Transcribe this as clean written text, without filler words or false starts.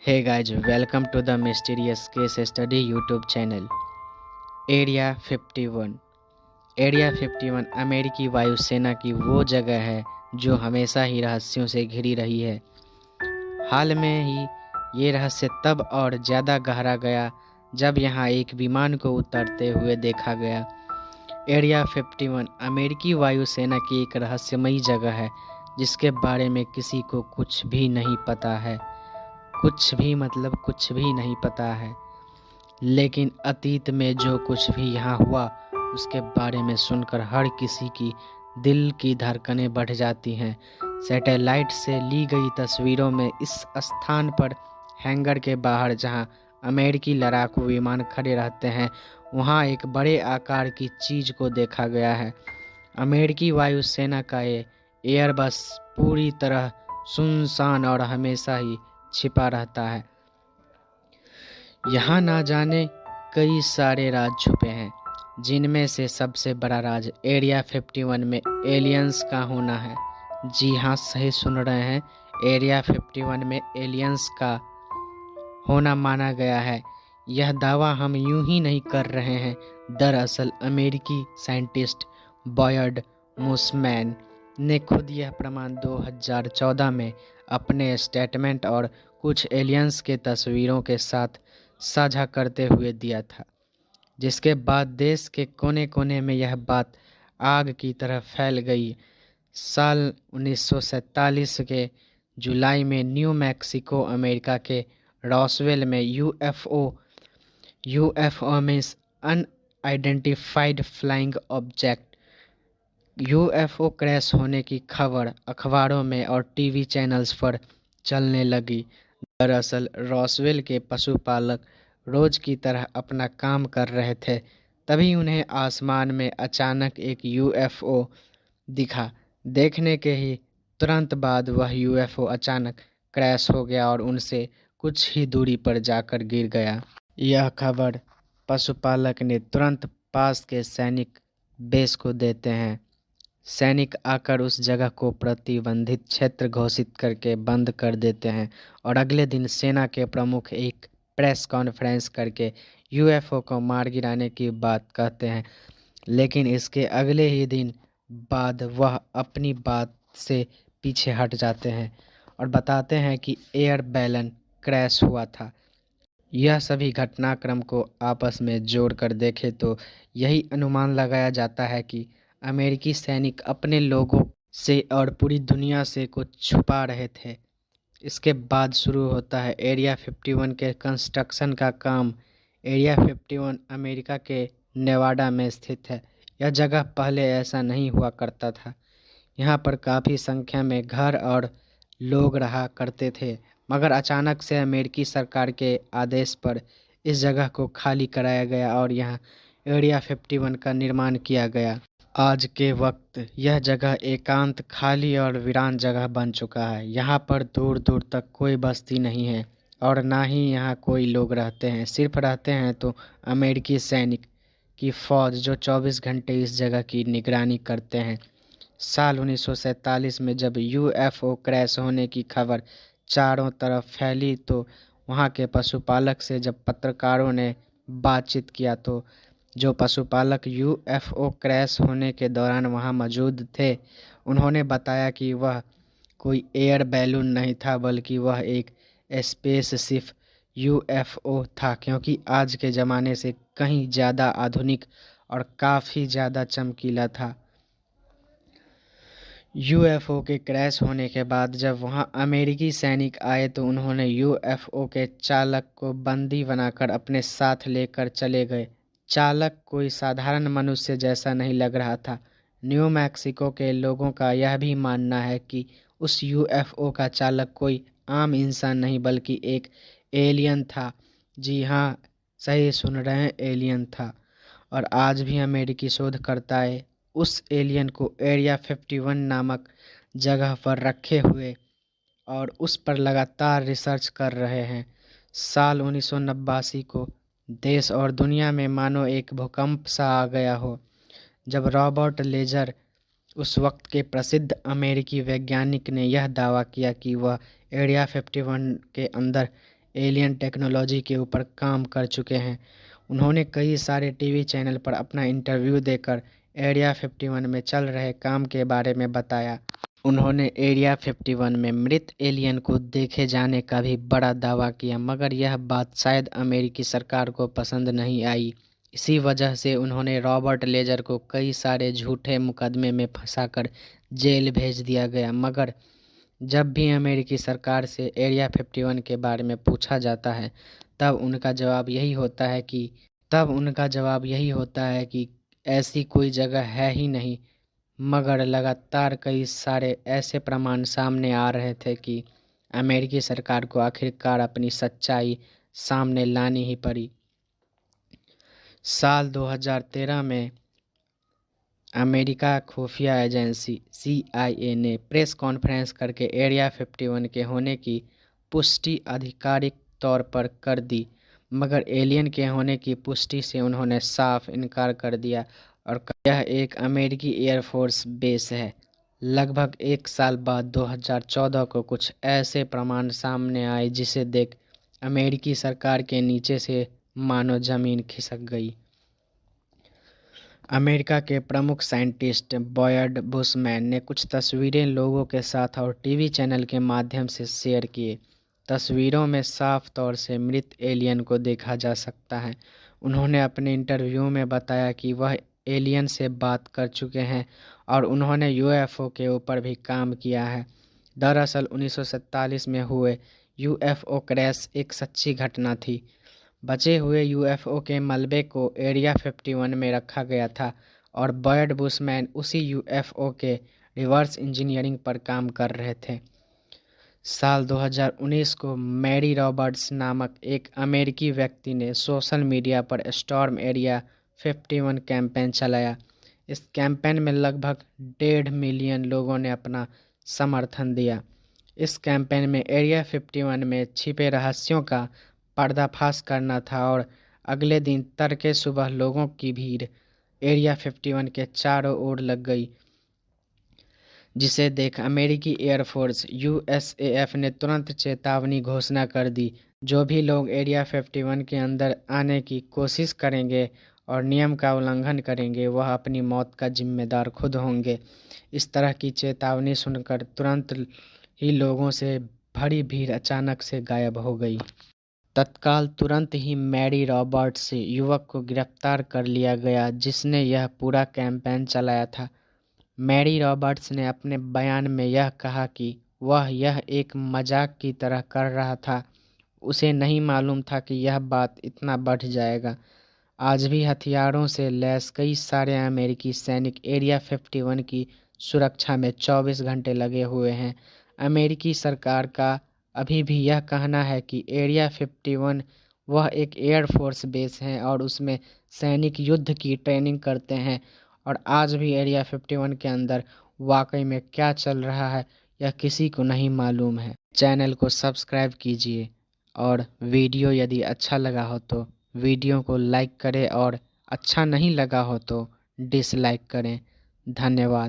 Hey guys, welcome to the Mysterious Case Study YouTube channel. Area 51। Area 51 अमेरिकी वायुसेना की वो जगह है जो हमेशा ही रहस्यों से घिरी रही है। हाल में ही ये रहस्य तब और ज़्यादा गहरा गया जब यहाँ एक विमान को उतरते हुए देखा गया। एरिया 51 अमेरिकी वायुसेना की एक रहस्यमयी जगह है जिसके बारे में किसी को कुछ भी नहीं पता है। कुछ भी मतलब कुछ भी नहीं पता है। लेकिन अतीत में जो कुछ भी यहाँ हुआ उसके बारे में सुनकर हर किसी की दिल की धड़कनें बढ़ जाती हैं। सैटेलाइट से ली गई तस्वीरों में इस स्थान पर हैंगर के बाहर जहाँ अमेरिकी लड़ाकू विमान खड़े रहते हैं वहाँ एक बड़े आकार की चीज़ को देखा गया है। अमेरिकी वायुसेना का ये एयरबस पूरी तरह सुनसान और हमेशा ही छिपा रहता है। यहाँ ना जाने कई सारे राज छुपे हैं जिनमें से सबसे बड़ा राज एरिया 51 में एलियंस का होना है। जी हाँ, सही सुन रहे हैं, एरिया 51 में एलियंस का होना माना गया है। यह दावा हम यूं ही नहीं कर रहे हैं। दरअसल अमेरिकी साइंटिस्ट बॉयड मूसमैन ने खुद यह प्रमाण 2014 में अपने स्टेटमेंट और कुछ एलियंस के तस्वीरों के साथ साझा करते हुए दिया था, जिसके बाद देश के कोने कोने में यह बात आग की तरह फैल गई। साल 1947 के जुलाई में न्यू मैक्सिको अमेरिका के रॉसवेल में UFO means unidentified flying object UFO crash होने की खबर अखबारों में और टीवी चैनल्स पर चलने लगी। दरअसल रॉसवेल के पशुपालक रोज की तरह अपना काम कर रहे थे, तभी उन्हें आसमान में अचानक एक यूएफओ दिखा। देखने के ही तुरंत बाद वह यूएफओ अचानक क्रैश हो गया और उनसे कुछ ही दूरी पर जाकर गिर गया। यह खबर पशुपालक ने तुरंत पास के सैनिक बेस को देते हैं। सैनिक आकर उस जगह को प्रतिबंधित क्षेत्र घोषित करके बंद कर देते हैं और अगले दिन सेना के प्रमुख एक प्रेस कॉन्फ्रेंस करके यूएफओ को मार गिराने की बात कहते हैं। लेकिन इसके अगले ही दिन बाद वह अपनी बात से पीछे हट जाते हैं और बताते हैं कि एयर बैलन क्रैश हुआ था। यह सभी घटनाक्रम को आपस में जोड़कर देखें तो यही अनुमान लगाया जाता है कि अमेरिकी सैनिक अपने लोगों से और पूरी दुनिया से कुछ छुपा रहे थे। इसके बाद शुरू होता है एरिया 51 के कंस्ट्रक्शन का काम। एरिया 51 अमेरिका के नेवाडा में स्थित है। यह जगह पहले ऐसा नहीं हुआ करता था। यहाँ पर काफ़ी संख्या में घर और लोग रहा करते थे, मगर अचानक से अमेरिकी सरकार के आदेश पर इस जगह को खाली कराया गया और यहाँ एरिया 51 का निर्माण किया गया। आज के वक्त यह जगह एकांत, खाली और वीरान जगह बन चुका है। यहाँ पर दूर दूर तक कोई बस्ती नहीं है और ना ही यहाँ कोई लोग रहते हैं। सिर्फ रहते हैं तो अमेरिकी सैनिक की फ़ौज जो 24 घंटे इस जगह की निगरानी करते हैं। साल 1947 में जब यूएफओ क्रैश होने की खबर चारों तरफ फैली तो वहाँ के पशुपालक से जब पत्रकारों ने बातचीत किया तो जो पशुपालक यूएफओ क्रैश होने के दौरान वहाँ मौजूद थे, उन्होंने बताया कि वह कोई एयर बैलून नहीं था बल्कि वह एक स्पेसशिप यूएफओ था, क्योंकि आज के ज़माने से कहीं ज़्यादा आधुनिक और काफ़ी ज़्यादा चमकीला था। यूएफओ के क्रैश होने के बाद जब वहां अमेरिकी सैनिक आए तो उन्होंने यूएफओ के चालक को बंदी बनाकर अपने साथ लेकर चले गए। चालक कोई साधारण मनुष्य जैसा नहीं लग रहा था। न्यू मैक्सिको के लोगों का यह भी मानना है कि उस यूएफओ का चालक कोई आम इंसान नहीं बल्कि एक एलियन था। जी हाँ, सही सुन रहे हैं, एलियन था। और आज भी अमेरिकी शोधकर्ताएं उस एलियन को एरिया 51 नामक जगह पर रखे हुए और उस पर लगातार रिसर्च कर रहे हैं। साल 1989 को देश और दुनिया में मानो एक भूकंप सा आ गया हो जब रॉबर्ट लेजर, उस वक्त के प्रसिद्ध अमेरिकी वैज्ञानिक, ने यह दावा किया कि वह एरिया 51 के अंदर एलियन टेक्नोलॉजी के ऊपर काम कर चुके हैं। उन्होंने कई सारे टीवी चैनल पर अपना इंटरव्यू देकर एरिया 51 में चल रहे काम के बारे में बताया। उन्होंने एरिया 51 में मृत एलियन को देखे जाने का भी बड़ा दावा किया, मगर यह बात शायद अमेरिकी सरकार को पसंद नहीं आई। इसी वजह से उन्होंने रॉबर्ट लेजर को कई सारे झूठे मुकदमे में फंसाकर जेल भेज दिया गया। मगर जब भी अमेरिकी सरकार से एरिया 51 के बारे में पूछा जाता है तब उनका जवाब यही होता है कि ऐसी कोई जगह है ही नहीं। मगर लगातार कई सारे ऐसे प्रमाण सामने आ रहे थे कि अमेरिकी सरकार को आखिरकार अपनी सच्चाई सामने लानी ही पड़ी। साल 2013 में अमेरिका खुफिया एजेंसी CIA ने प्रेस कॉन्फ्रेंस करके एरिया 51 के होने की पुष्टि आधिकारिक तौर पर कर दी, मगर एलियन के होने की पुष्टि से उन्होंने साफ इनकार कर दिया और कहा यह एक अमेरिकी एयरफोर्स बेस है। लगभग एक साल बाद 2014 को कुछ ऐसे प्रमाण सामने आए जिसे देख अमेरिकी सरकार के नीचे से मानो जमीन खिसक गई। अमेरिका के प्रमुख साइंटिस्ट बॉयड बुशमैन ने कुछ तस्वीरें लोगों के साथ और टीवी चैनल के माध्यम से शेयर किए। तस्वीरों में साफ तौर से मृत एलियन को देखा जा सकता है। उन्होंने अपने इंटरव्यू में बताया कि वह एलियन से बात कर चुके हैं और उन्होंने UFO के ऊपर भी काम किया है। दरअसल 1947 में हुए UFO क्रैश एक सच्ची घटना थी। बचे हुए UFO के मलबे को एरिया 51 में रखा गया था और बॉयड बुशमैन उसी UFO के रिवर्स इंजीनियरिंग पर काम कर रहे थे। साल 2019 को मैरी रॉबर्ट्स नामक एक अमेरिकी व्यक्ति ने सोशल मीडिया पर स्टॉर्म एरिया 51 कैंपेन चलाया। इस कैंपेन में लगभग 1.5 मिलियन लोगों ने अपना समर्थन दिया। इस कैंपेन में एरिया 51 में छिपे रहस्यों का पर्दाफाश करना था और अगले दिन तड़के सुबह लोगों की भीड़ एरिया 51 के चारों ओर लग गई, जिसे देख अमेरिकी एयरफोर्स USAF ने तुरंत चेतावनी घोषणा कर दी। जो भी लोग एरिया 51 के अंदर आने की कोशिश करेंगे और नियम का उल्लंघन करेंगे वह अपनी मौत का जिम्मेदार खुद होंगे। इस तरह की चेतावनी सुनकर तुरंत ही लोगों से भरी भीड़ अचानक से गायब हो गई। तत्काल तुरंत ही मैरी रॉबर्ट्स युवक को गिरफ्तार कर लिया गया जिसने यह पूरा कैंपेन चलाया था। मैरी रॉबर्ट्स ने अपने बयान में यह कहा कि वह यह एक मजाक की तरह कर रहा था। उसे नहीं मालूम था कि यह बात इतना बढ़ जाएगा। आज भी हथियारों से लैस कई सारे अमेरिकी सैनिक एरिया 51 की सुरक्षा में 24 घंटे लगे हुए हैं। अमेरिकी सरकार का अभी भी यह कहना है कि एरिया 51 वह एक एयरफोर्स बेस है और उसमें सैनिक युद्ध की ट्रेनिंग करते हैं और आज भी एरिया 51 के अंदर वाकई में क्या चल रहा है यह किसी को नहीं मालूम है। चैनल को सब्सक्राइब कीजिए और वीडियो यदि अच्छा लगा हो तो वीडियो को लाइक करें और अच्छा नहीं लगा हो तो डिसलाइक करें। धन्यवाद।